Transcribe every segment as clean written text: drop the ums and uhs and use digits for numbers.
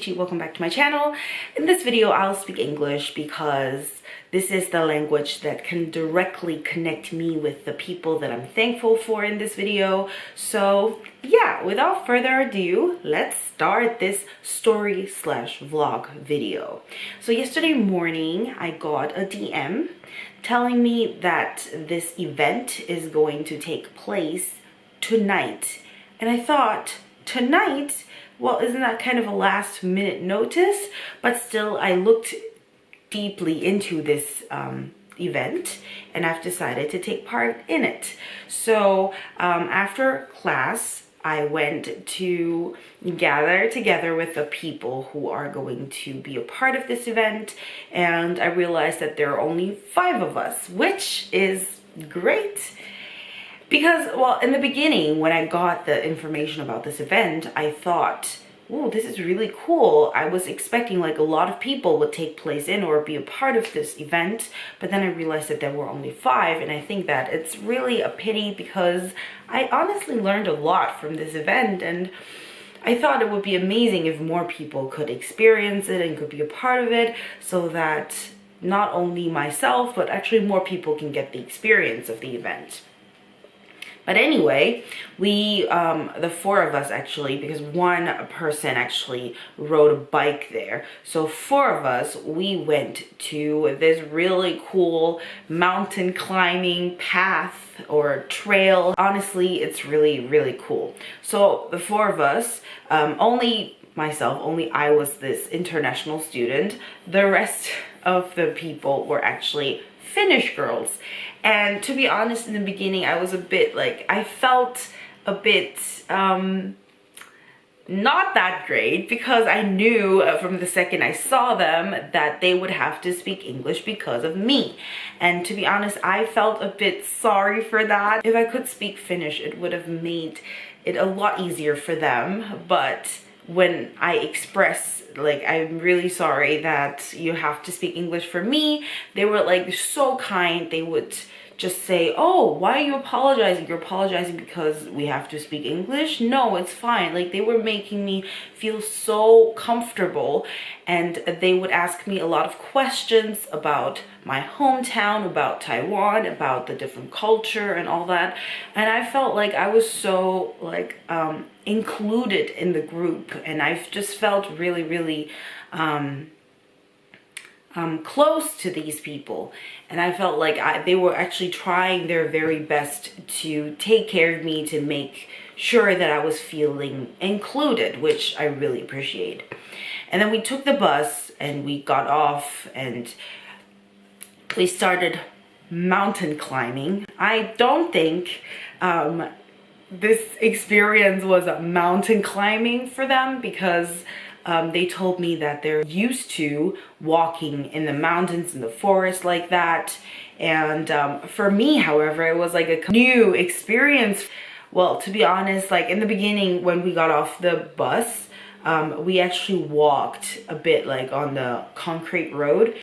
Chichi, welcome back to my channel. In this video, I'll speak English because this is the language that can directly connect me with the people that I'm thankful for in this video. So yeah, without further ado, let's start this story/vlog video. So yesterday morning, I got a DM telling me that this event is going to take place tonight. And I thought, tonight? Well, isn't that kind of a last minute notice? But still, I looked deeply into this event and I've decided to take part in it. So after class, I went to gather together with the people who are going to be a part of this event, and I realized that there are only 5 of us, which is great. Because, well, in the beginning, when I got the information about this event, I thought, oh, this is really cool. I was expecting like a lot of people would take place in or be a part of this event, but then I realized that there were only 5, and I think that it's really a pity because I honestly learned a lot from this event, and I thought it would be amazing if more people could experience it and could be a part of it, so that not only myself, but actually more people can get the experience of the event. But anyway, we, the 4 of us actually, because one person actually rode a bike there. So 4 of us, we went to this really cool mountain climbing path or trail. Honestly, it's really, really cool. So the 4 of us, only I was this international student. The rest of the people were actually Finnish girls. And to be honest, in the beginning, I was a bit like, I felt a bit not that great, because I knew from the second I saw them that they would have to speak English because of me. And to be honest, I felt a bit sorry for that. If I could speak Finnish, it would have made it a lot easier for them. But when I express, like, I'm really sorry that you have to speak English for me, they were like so kind. They would just say, oh, why are you apologizing? You're apologizing because we have to speak English? No, it's fine. Like, they were making me feel so comfortable, and they would ask me a lot of questions about my hometown, about Taiwan, about the different culture and all that. And I felt like I was so like included in the group, and I've just felt really, really close to these people, and I felt like they were actually trying their very best to take care of me, to make sure that I was feeling included, which I really appreciate. And then we took the bus and we got off and we started mountain climbing. I don't think this experience was mountain climbing for them, because they told me that they're used to walking in the mountains, in the forest like that. And for me, however, it was like a new experience. Well, to be honest, like in the beginning when we got off the bus, we actually walked a bit like on the concrete road.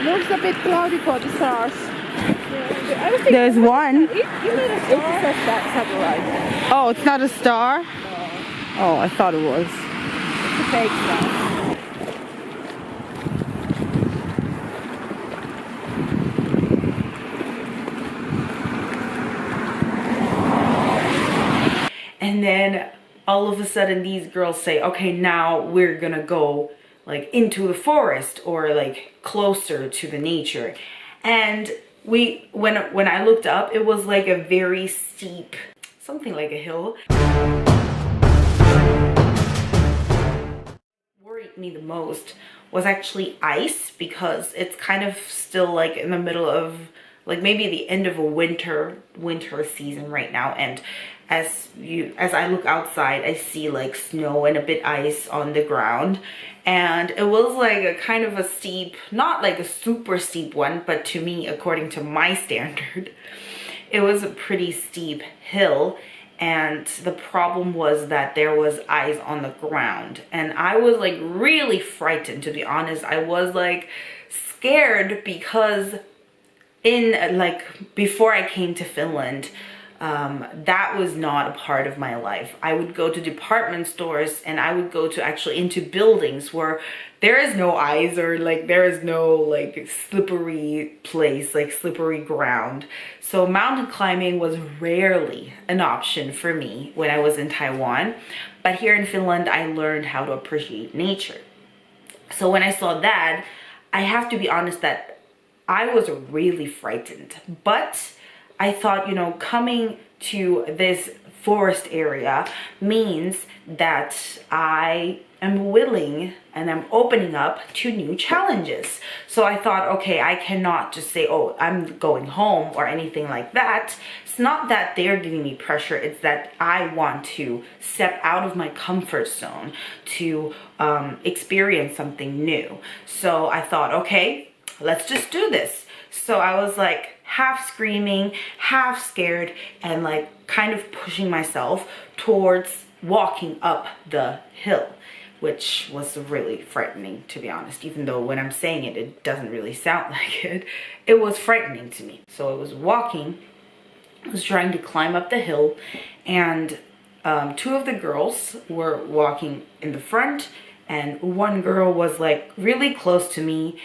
Looks a bit cloudy for the stars. There's one. It says that satellite. Oh, it's not a star? No. Oh, I thought it was. It's a fake star. And then all of a sudden these girls say, okay, now we're gonna go like into the forest or like closer to the nature. And when I looked up, it was like a very steep, something like a hill. What worried me the most was actually ice, because it's kind of still like in the middle of like maybe the end of a winter season right now, and as I look outside, I see like snow and a bit ice on the ground, and it was like a kind of a steep, not like a super steep one, but to me, according to my standard, it was a pretty steep hill. And the problem was that there was ice on the ground, and I was like really frightened, to be honest. I was like scared because in like before I came to Finland, that was not a part of my life. I would go to department stores, and I would go to actually into buildings where there is no ice, or like there is no like slippery place, like slippery ground. So mountain climbing was rarely an option for me when I was in Taiwan. But here in Finland, I learned how to appreciate nature. So when I saw that, I have to be honest that I was really frightened. But I thought, you know, coming to this forest area means that I am willing and I'm opening up to new challenges. So I thought, okay, I cannot just say, oh, I'm going home or anything like that. It's not that they're giving me pressure. It's that I want to step out of my comfort zone to experience something new. So I thought, okay, let's just do this. So I was like half screaming, half scared, and like kind of pushing myself towards walking up the hill, which was really frightening, to be honest. Even though when I'm saying it, it doesn't really sound like it. It was frightening to me. So I was walking, I was trying to climb up the hill, and two of the girls were walking in the front, and one girl was like really close to me.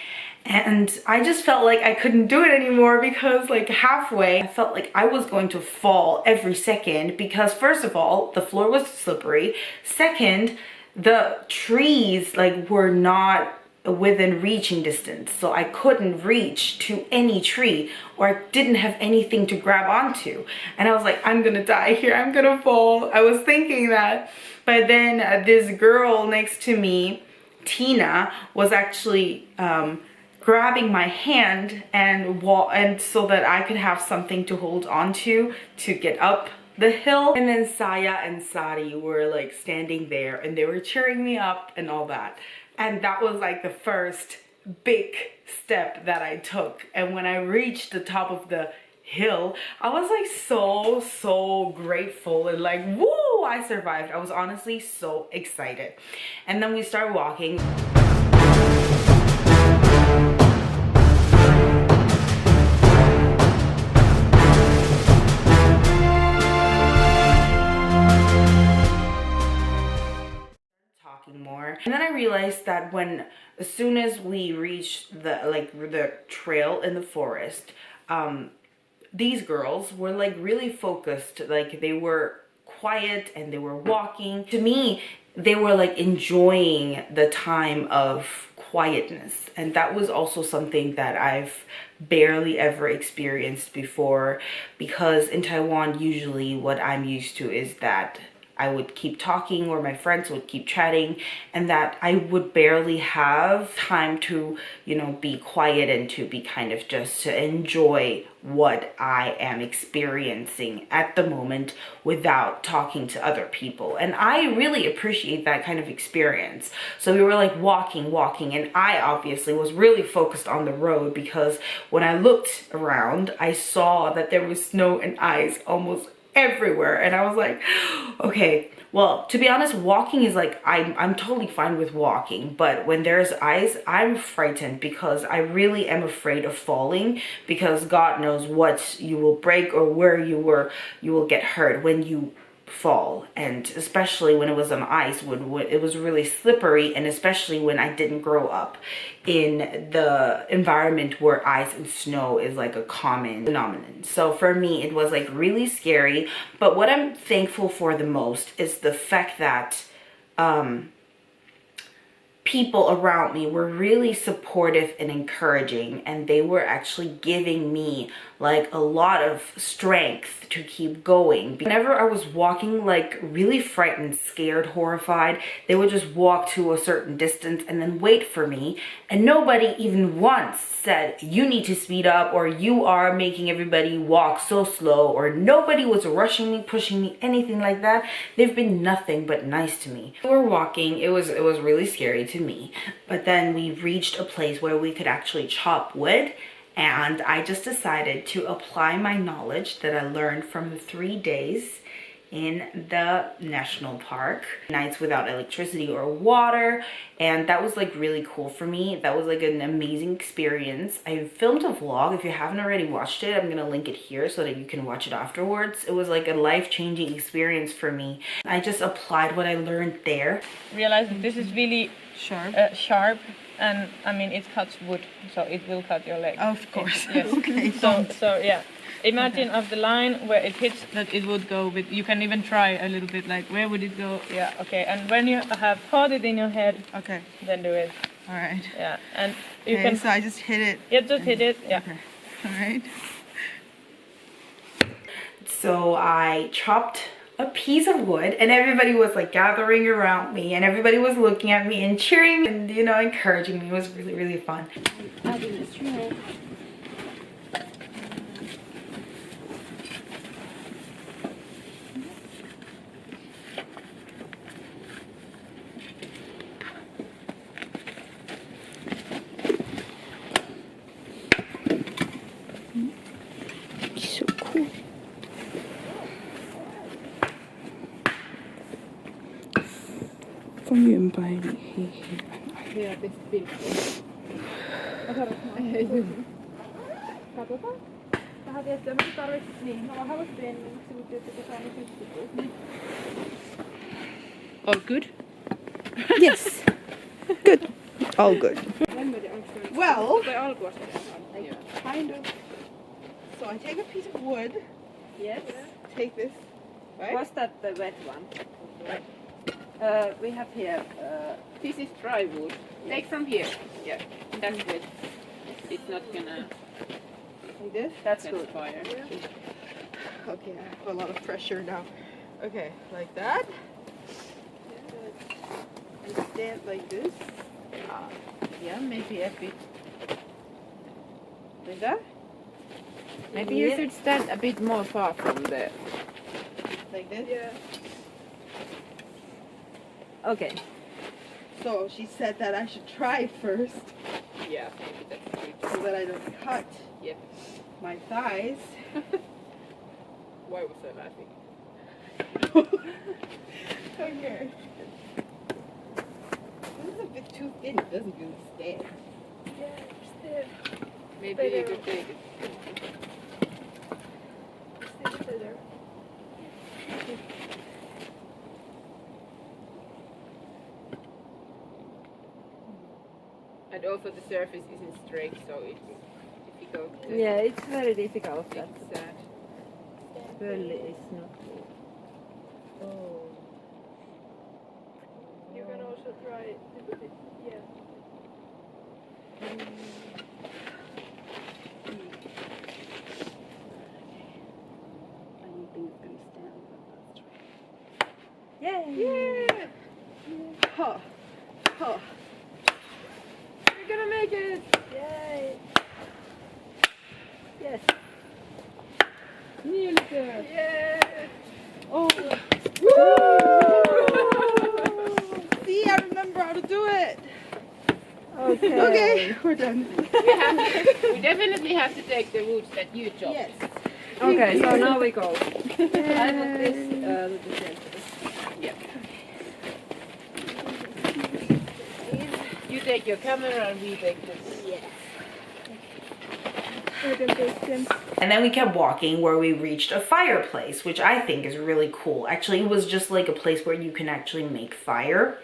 And I just felt like I couldn't do it anymore, because like halfway I felt like I was going to fall every second, because first of all, the floor was slippery. Second, the trees like were not within reaching distance, so I couldn't reach to any tree, or I didn't have anything to grab onto. And I was like, I'm gonna die here, I'm gonna fall. I was thinking that. But then this girl next to me, Tina, was actually grabbing my hand and so that I could have something to hold on to get up the hill. And then Saya and Sari were like standing there, and they were cheering me up and all that. And that was like the first big step that I took. And when I reached the top of the hill, I was like so grateful, and like, woo, I survived. I was honestly so excited. And then we started walking. More, and then I realized that as soon as we reached the trail in the forest, these girls were like really focused, like they were quiet and they were walking. To me, they were like enjoying the time of quietness, and that was also something that I've barely ever experienced before, because in Taiwan usually what I'm used to is that I would keep talking, or my friends would keep chatting, and that I would barely have time to, you know, be quiet and to be kind of just to enjoy what I am experiencing at the moment without talking to other people. And I really appreciate that kind of experience. So we were like walking, and I obviously was really focused on the road, because when I looked around, I saw that there was snow and ice almost everywhere, and I was like, okay, well, to be honest, walking is like, I'm totally fine with walking, but when there's ice, I'm frightened, because I really am afraid of falling, because God knows what you will break or where you will get hurt when you fall. And especially when it was on ice, when it was really slippery, and especially when I didn't grow up in the environment where ice and snow is like a common phenomenon. So for me, it was like really scary. But what I'm thankful for the most is the fact that people around me were really supportive and encouraging, and they were actually giving me like a lot of strength to keep going. Whenever I was walking like really frightened, scared, horrified, they would just walk to a certain distance and then wait for me, and nobody even once said you need to speed up or you are making everybody walk so slow, or nobody was rushing me, pushing me, anything like that. They've been nothing but nice to me. We were walking, it was really scary to me, but then we reached a place where we could actually chop wood, and I just decided to apply my knowledge that I learned from the 3 days in the national park. Nights without electricity or water, and that was like really cool for me. That was like an amazing experience. I filmed a vlog. If you haven't already watched it, I'm gonna link it here so that you can watch it afterwards. It was like a life-changing experience for me. I just applied what I learned there. Realize that this is really sharp, and I mean it cuts wood, so it will cut your leg. Of course. Yes. Okay. So yeah. Imagine of the line where it hits that it would go with. You can even try a little bit, like where would it go? Yeah, okay. And when you have caught it in your head, Okay. then do it. All right. Yeah, and you Okay, can. so I just hit it. Yeah, just hit it. Yeah. Okay. All right. So I chopped a piece of wood, and everybody was like gathering around me, and everybody was looking at me and cheering and, you know, encouraging me. It was really, really fun. So cool. Fången på en Ja, det katsotaan. Vähän tiettyä, mutta tarvitset niin. No vähän voisi pienemmiksi, mutta tietysti saa ne pystyttyä. All good? Yes. Good. All good. Well, Tai alkuasta. kind of. So I take a piece of wood. Yes. Take this. Right. Was that the wet one? We have here, this is dry wood. Take from here. Yeah, that's good. It's not gonna Like this. that's That's good. Fire. Okay, I have a lot of pressure now. Okay, like that. And stand like this. Yeah, maybe a bit. Like that. Maybe you should stand a bit more far from the. Like this. Yeah. Okay. So she said that I should try first Yeah, maybe that's good. so that I don't cut Yep. my thighs. Why was I laughing? Okay. This is a bit too thin. It doesn't really stand. Maybe you could take it. And also the surface isn't straight, so it's difficult to Yeah, it's very difficult. fix That that. Pölli is not. Oh. You can also try to put it, yeah. I don't think it's gonna stand, but let's try. Yay! Yeah. Huh. Huh. You're gonna make it! Yay! Yes. Nearly there. Yeah! Oh. See, I remember how to do it. Okay. Okay, we're done. We definitely have to take the roots that you chopped. Yes. Okay, so now we go. I put this with the center. Yeah. You take your camera and we take this. Yes. I can taste them. And then we kept walking where we reached a fireplace, which I think is really cool. Actually, it was just like a place where you can actually make fire.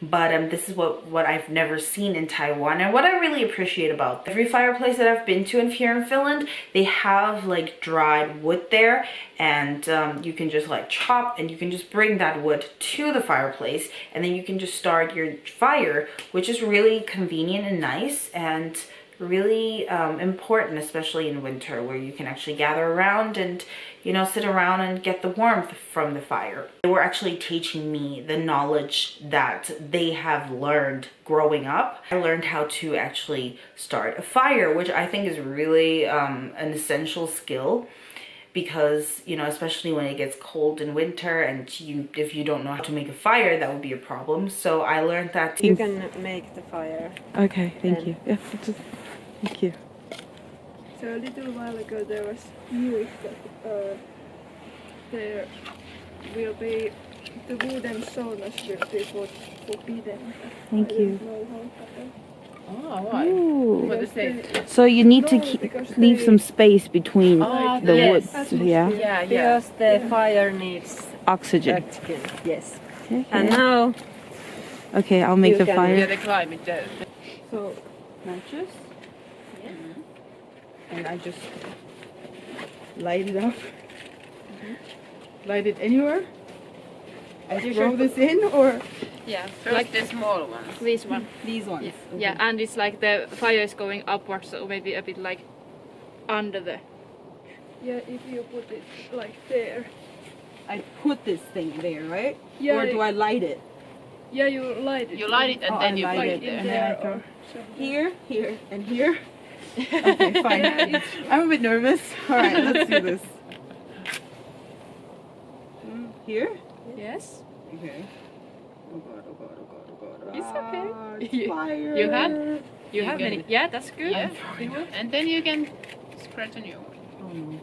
But this is what I've never seen in Taiwan, and what I really appreciate about every fireplace that I've been to here in Finland, they have like dried wood there, and you can just like chop and you can just bring that wood to the fireplace, and then you can just start your fire, which is really convenient and nice, and really important, especially in winter, where you can actually gather around and, you know, sit around and get the warmth from the fire. They were actually teaching me the knowledge that they have learned growing up. I learned how to actually start a fire, which I think is really an essential skill, because, you know, especially when it gets cold in winter, and if you don't know how to make a fire, that would be a problem. So I learned that You can make the fire. Okay, thank you. Yeah, thank you. So a little while ago there was news that there will be the wooden saunas will be forbidden. Thank I you. don't know how happened. Oh, why? Ooh. For the same. So you need No, because leave they- some space between the yes. woods, yeah? Yeah, yeah. Because the fire needs Oxygen. oxygen. Yes. Okay. And now Okay, I'll make You the can- fire. Yeah, the climate. So, matches. And I just light it up. Light it anywhere. I throw this in, or Yeah, First like the small ones. this one. these ones. Yeah, Okay. yeah, and it's like the fire is going upwards, so maybe a bit like under the. Yeah, if you put it like there. I put this thing there, right? Yeah, Or do I light it? Yeah, you light it. You light it and Oh, then I you light put it it there. in and then there I throw or something. here, here, and here. Okay, fine. I'm a bit nervous. All right, let's do this. Here? Yes. Okay. Oh god, oh god, oh god, oh god. It's okay. Ah, it's You- fire. you have- You You have can- many. Yeah, that's good. Yeah. And then you can scratch a new one. Oh no.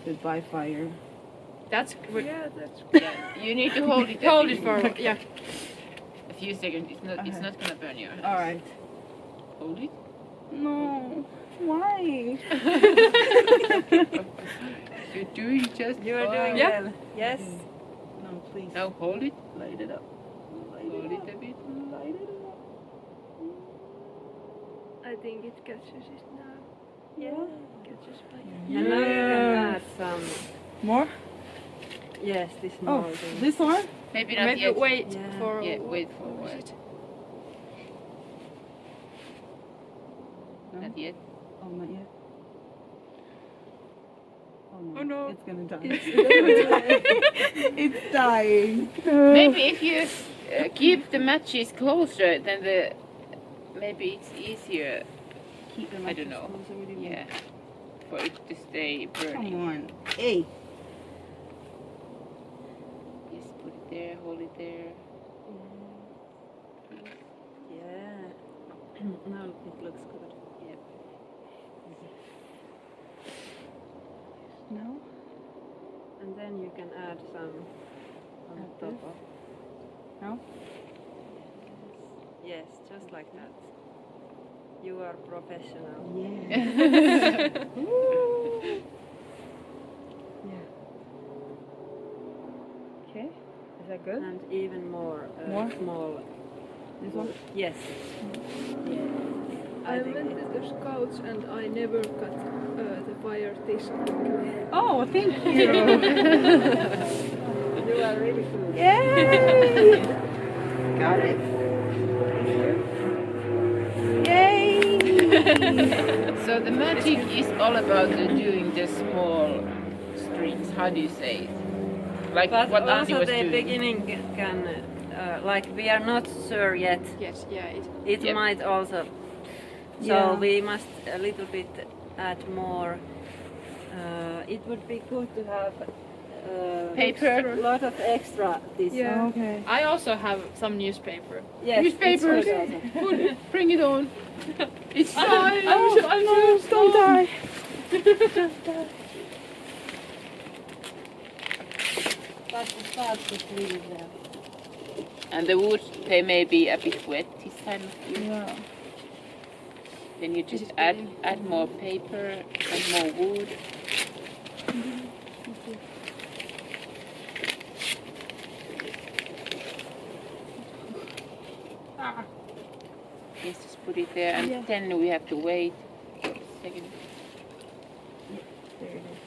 Goodbye, fire. That's good. Yeah, that's Yeah. You need to hold it. Hold it for yeah. a few seconds. It's not. It's Okay. not gonna burn your hand. All right. Hold it. No. Why? You're doing just. you are doing Yeah. well. Yes. No, please. Now hold it. Light it up. Light Hold it it up. a bit. Light it up. I think it catches it now. Yeah. Catches fire. And now you can add some. More? Yes, this small Oh, thing. this one? Maybe not Maybe yet. wait Yeah. for. Yeah, wait for what was what? it? Not yet. Oh, not yet. Oh no. It's gonna die. It's It's dying. Maybe if you keep the matches closer, then the maybe it's easier. Keep them I don't know. Yeah, for it to stay burning. Come on. Hey. Just put it there, hold it there. Yeah. Now it looks good. Yep. No? And then you can add some on Add top this? of. No? Yes, just like that. You are professional. Yeah. Yeah. Okay. Is that good? And even more, More? small. This one? Yes. Yeah. I think went it's- to the scouts and I never got the fire this quick. Oh, thank you. You are really good. Yay! Got it. Yay! So the magic is all about doing the small strings. How do you say it? Like But what Antti also was the doing. beginning can, like we are not sure yet. Yes. Yeah. It Yep. might also. So Yeah. we must a little bit add more. It would be good to have Paper. a lot of extra this. Yeah. Okay. I also have some newspaper. Yes, Newspapers. it's good also. Bring it on. It's I'm No, don't die. But to start with leave there. And the wood, they may be a bit wet this time of year. Yeah. Then you This just is add more paper and more wood. Yes, just put it there, and Yeah. then we have to wait a second. There it is.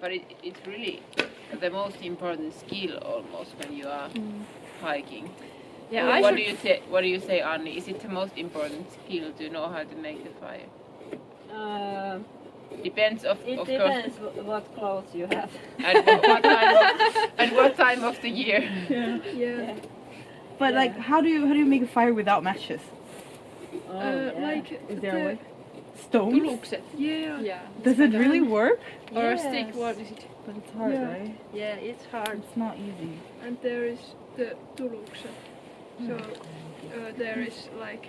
But it's really the most important skill almost when you are hiking. Yeah, What I do you say? What do you say, Anni? Is it the most important skill to know how to make the fire? It Depends of course. depends what clothes you have. And what time of the year? Yeah. But like, how do you make a fire without matches? Like Is there a the- way? Stones? Tulukset. Yeah. Yeah. Does it really work? Or a Yes. stick, what is it? But it's hard, Yeah. right? Yeah, it's hard. It's not easy. And there is the tuluksa. So there is like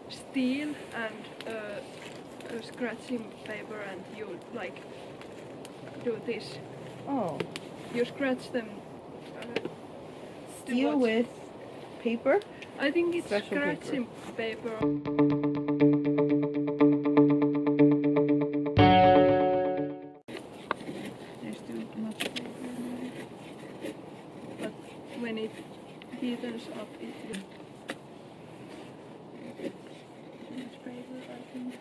steel and a scratching paper, and you like do this. Oh, You scratch them. steel what? with paper? I think it's Special paper. scratching paper. There's too much paper in there. But when it heats up, it will. There's paper, I think.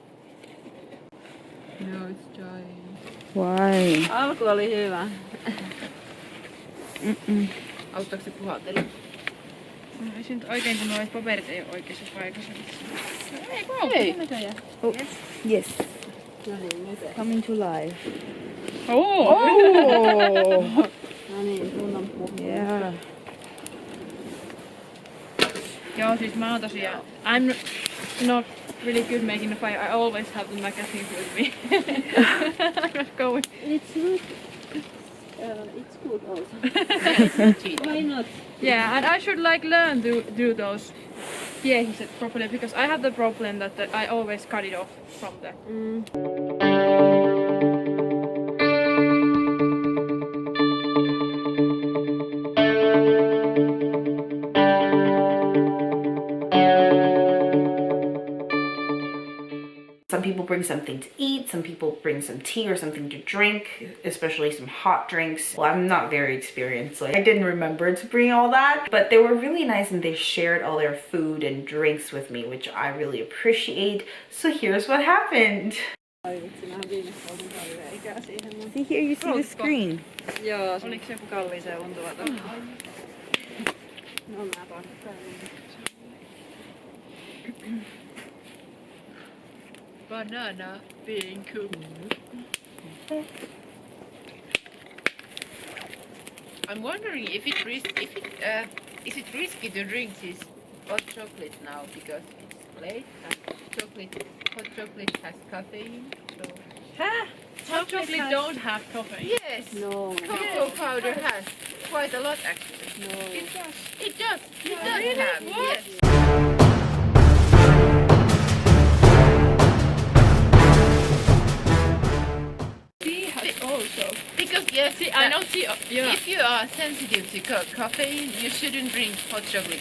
No, it's drying. Why? Alku oli hyvä. Auttaako se puhaltella? No, ei se nyt oikein, kun nuo paperit ei ole oikeassa paikassa. Ei. Oh, yes. No niin, nyt. Coming to life. Oh! Oh! No niin, kunnon puhu. Yeah. Joo, siis mä oon tosiaan... I'm not really good making a fire. I always have the magazines with me. I'm not going. It's good. It's good also. Why not? Yeah, and I should like learn to do those kiehiset properly, because I have the problem that I always cut it off from the... Some people bring something to eat, some people bring some tea or something to drink, especially some hot drinks. Well, I'm not very experienced, like I didn't remember to bring all that, but they were really nice and they shared all their food and drinks with me, which I really appreciate. So here's what happened. See here, you see the screen. Joo, Oliko se joku kalliiseen untuva? no mä vaan. Banana being cooked. I'm wondering if is it risky to drink this hot chocolate now because it's late and hot chocolate has caffeine. So Hot chocolate don't have caffeine. yes, No. cocoa powder has quite a lot actually. No. It does. It does have. Yes. Tea has also. Because yes, See, I know tea. Yeah. if you are sensitive to caffeine, you shouldn't drink hot chocolate.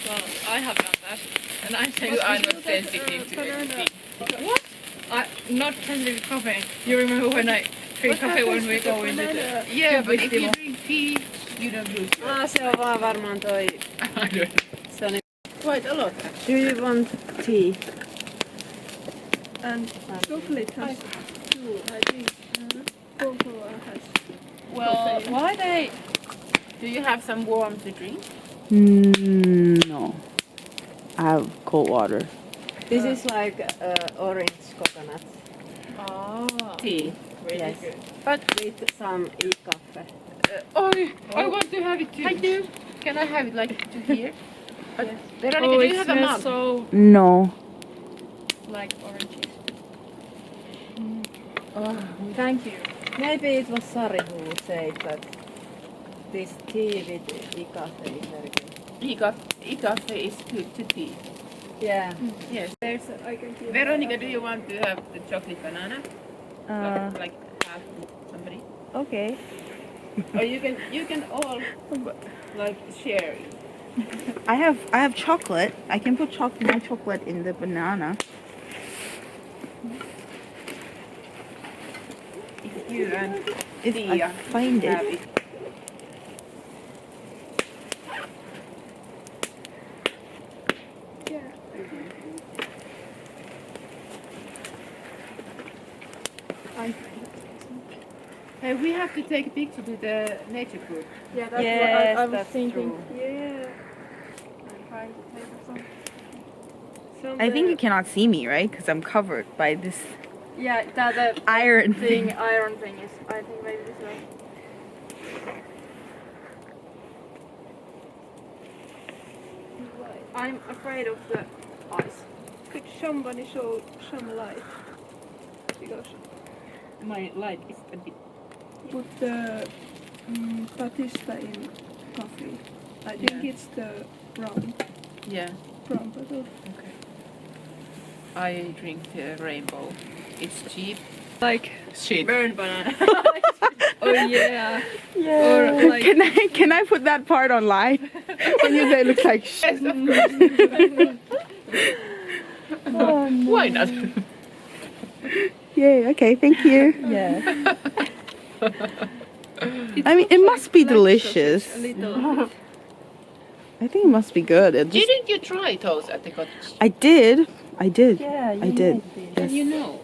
Well, I have done that, and I'm You are sensitive. not sensitive to anything. I'm not sensitive to caffeine. You remember when I drink coffee when we go into the... Yeah, but if you drink tea, you don't lose your Se on vaan varmaan toi... Se on quite a lot. Do you want tea? And chocolate has too, I think. Cocoa has. Well, why they? Do you have some warm to drink? No. I have cold water. This is like orange coconut Tea. yes. good. But with some e-cafe. I want to have it too. I do. Can I have it like to here? Yes. Veronica, Oh, do it you have a smells mug? so No. like oranges. Thank you. Maybe it was Sari who said that this tea with e-cafe is very good. E-cafe is good to tea. Yeah. Yes. There's I can give Veronica, do you want to have the chocolate banana? Like half somebody? Okay. Or you can all like share it. I have chocolate. I can put my chocolate in the banana. If you and If I Tia find have it. Yeah. Hey, we have to take a picture with the nature group. Yeah, that's Yes, what I was that's thinking. true. Yeah. I'm trying to take some. I think you cannot see me, right? Because I'm covered by this Yeah, the iron thing, thing. iron thing is, I think maybe this way. I'm afraid of the ice. Could somebody show some light? Because My light is a bit. put the Batista in coffee. I think it's the brown Yeah. bottle. Okay. I drink the rainbow. It's cheap. Like Shit. Burn banana. oh yeah. Or like Can I put that part online? When you say it looks like shit. Why not? Yay, okay, thank you. Yeah. I mean, it must be lactose delicious. a little. I think it must be good. It just, Didn't you try those at the cottage? I did. Yeah, you I did. made Then you know.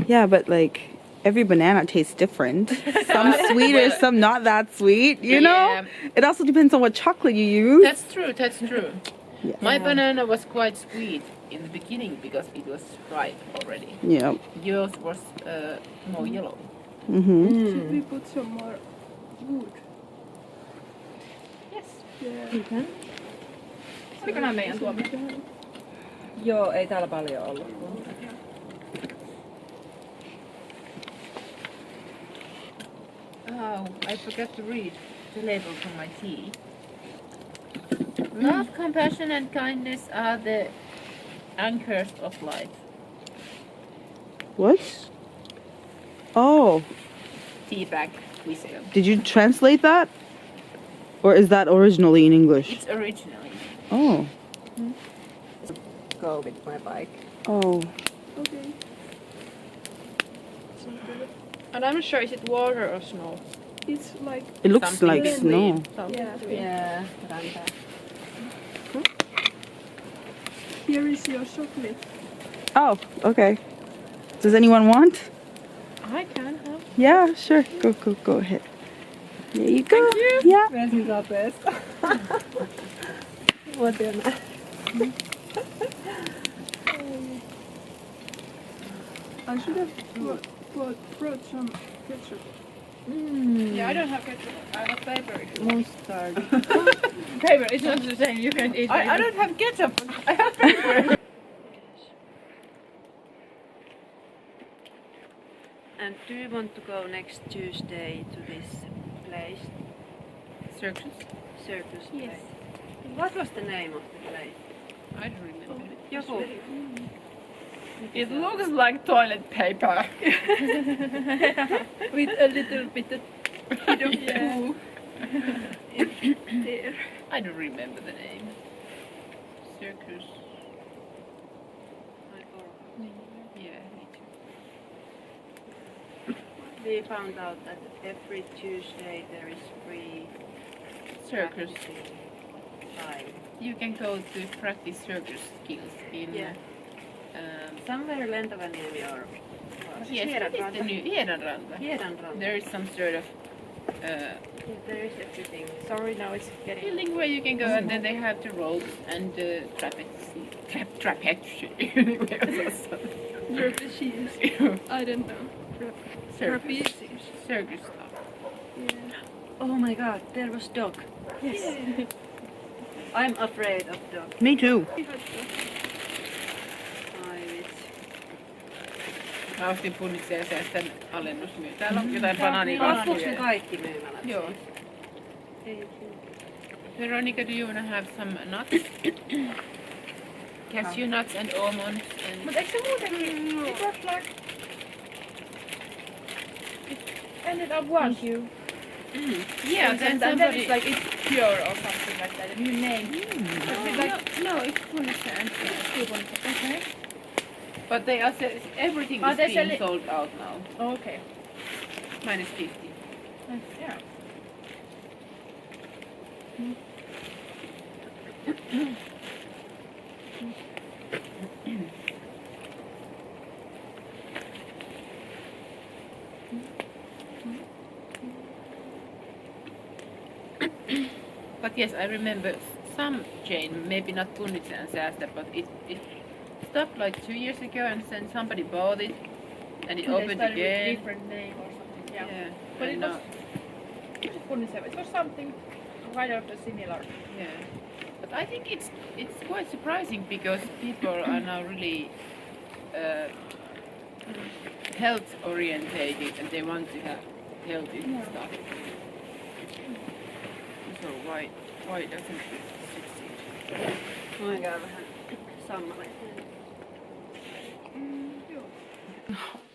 Yeah, but like every banana tastes different. Some sweeter, some not that sweet. You know. Yeah. It also depends on what chocolate you use. That's true, that's true. Yeah. My banana was quite sweet in the beginning because it was ripe already. Yeah. Yours was more yellow. Mhm. Should we put some more wood? Yes. Yeah. Oliko nämä meidän tuomia? Joo, ei täällä paljon ollut. Oh, I forgot to read the label from my tea. Love, compassion and kindness are the anchors of life. What? Oh, Tea bag whistle. did you translate that? Or is that originally in English? It's originally. Oh. Go with my bike. Oh. Okay. And I'm not sure, is it water or snow? It's like It looks Something like between. snow. yeah. Yeah, ranta. Here is your chocolate. Oh, okay. Does anyone want? I can have. Yeah, sure. Go ahead. There you go. Yeah. Ensin sateesta. Vuotiaana. I should have brought some ketchup. Yeah, I don't have ketchup. I have paper. Mustard. Paper, it's not the same. You can eat I don't have ketchup. I have paper. And do you want to go next Tuesday to this place? Circus? Circus Yes. place? What was the name of the place? I don't remember. Joku. It looks like toilet paper. With a little bit of poo there. I don't remember the name. Circus. Yeah, me too. We found out that every Tuesday there is free Circus. practicing time. You can go to practice circus skills in. Yeah. Somewhere Lentovaniemi or Yes, that is the new Hiedanranta. Hiedanranta. There is some sort of Yeah, there is everything. Sorry, now it's getting. building where you can go, and then they have the ropes and trapeze. Trapeze. Trapeze. I don't know. Circus. Trapeze. Circus stuff. Yeah. Oh my god, there was dog. Yes. I'm afraid of dog. Me too. We had the Ai vitsi. Mä ostin punnitseeseen alennusmyy. Täällä on jotain Loppuuko ne banaanivaskuja. kaikki myymälät? Joo. Ei. Veronica, do you wanna have some nuts? Cashew nuts and almonds and... But eikö se muutenkin? It was like... It ended up once. Yeah, and then then somebody... it's like it's pure or something like that. And you name no, it's Punisa and okay. but they are everything Are is they being selling- sold out now. Okay. Minus 50. Yeah. But yes, I remember some chain, maybe not Punitsa and Säästä, but it stopped like 2 years ago, and then somebody bought it and it They opened started with again. different name or something. Yeah. Yeah, But and it was it was something kind of similar. yeah. But I think it's quite surprising because people are now really health orientated and they want to have healthy stuff. So why doesn't it succeed? Mä käyn vähän sammalle.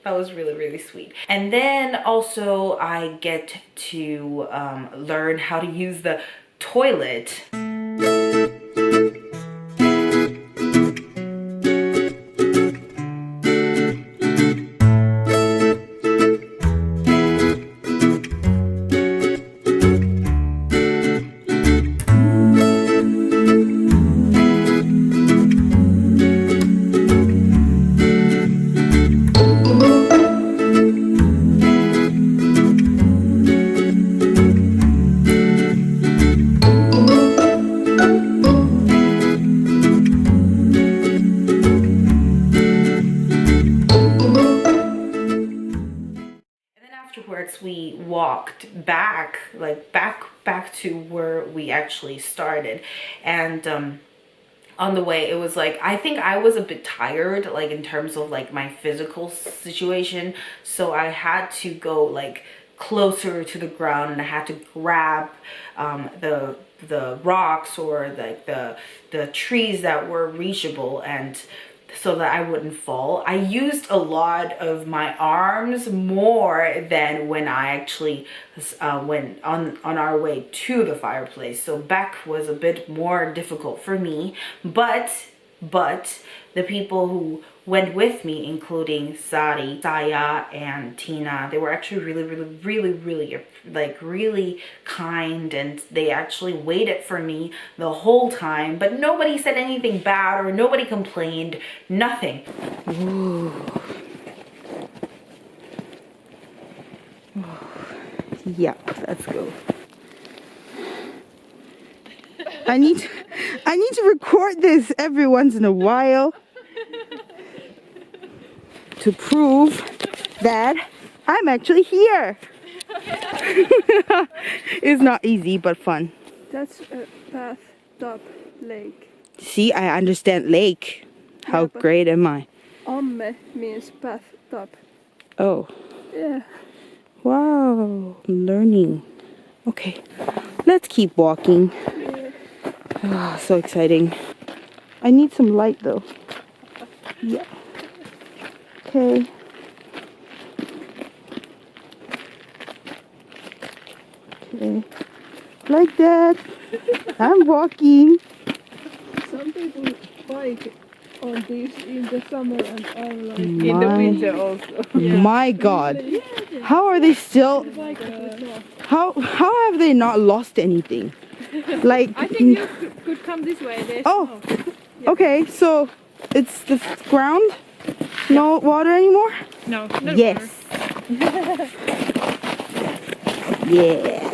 That was really, really sweet. And then also I get to learn how to use the toilet. Afterwards we walked back to where we actually started, and on the way it was like I think I was a bit tired, like in terms of like my physical situation, so I had to go like closer to the ground and I had to grab the rocks or like the trees that were reachable, and so that I wouldn't fall. I used a lot of my arms more than when I actually went on our way to the fireplace. So back was a bit more difficult for me, but the people who went with me, including Sari, Saya, and Tina, they were actually really really kind, and they actually waited for me the whole time, but nobody said anything bad or nobody complained, nothing. Ooh. Yeah, let's go. I need to record this every once in a while to prove that I'm actually here. It's not easy, but fun. That's a bathtub lake. See, I understand lake. How Yeah, but- great am I? Amme means bathtub. Oh, Yeah. wow, I'm learning. Okay, let's keep walking. Ah, so exciting. I need some light though. Yeah. Okay. Okay. Like that. I'm walking. Some people bike on this in the summer and I'm like, In the winter also. My God. How are they still? How have they not lost anything? Like. I think you could come this way. There's Oh. Okay. So it's the ground. No water anymore. no. Yes. Yeah.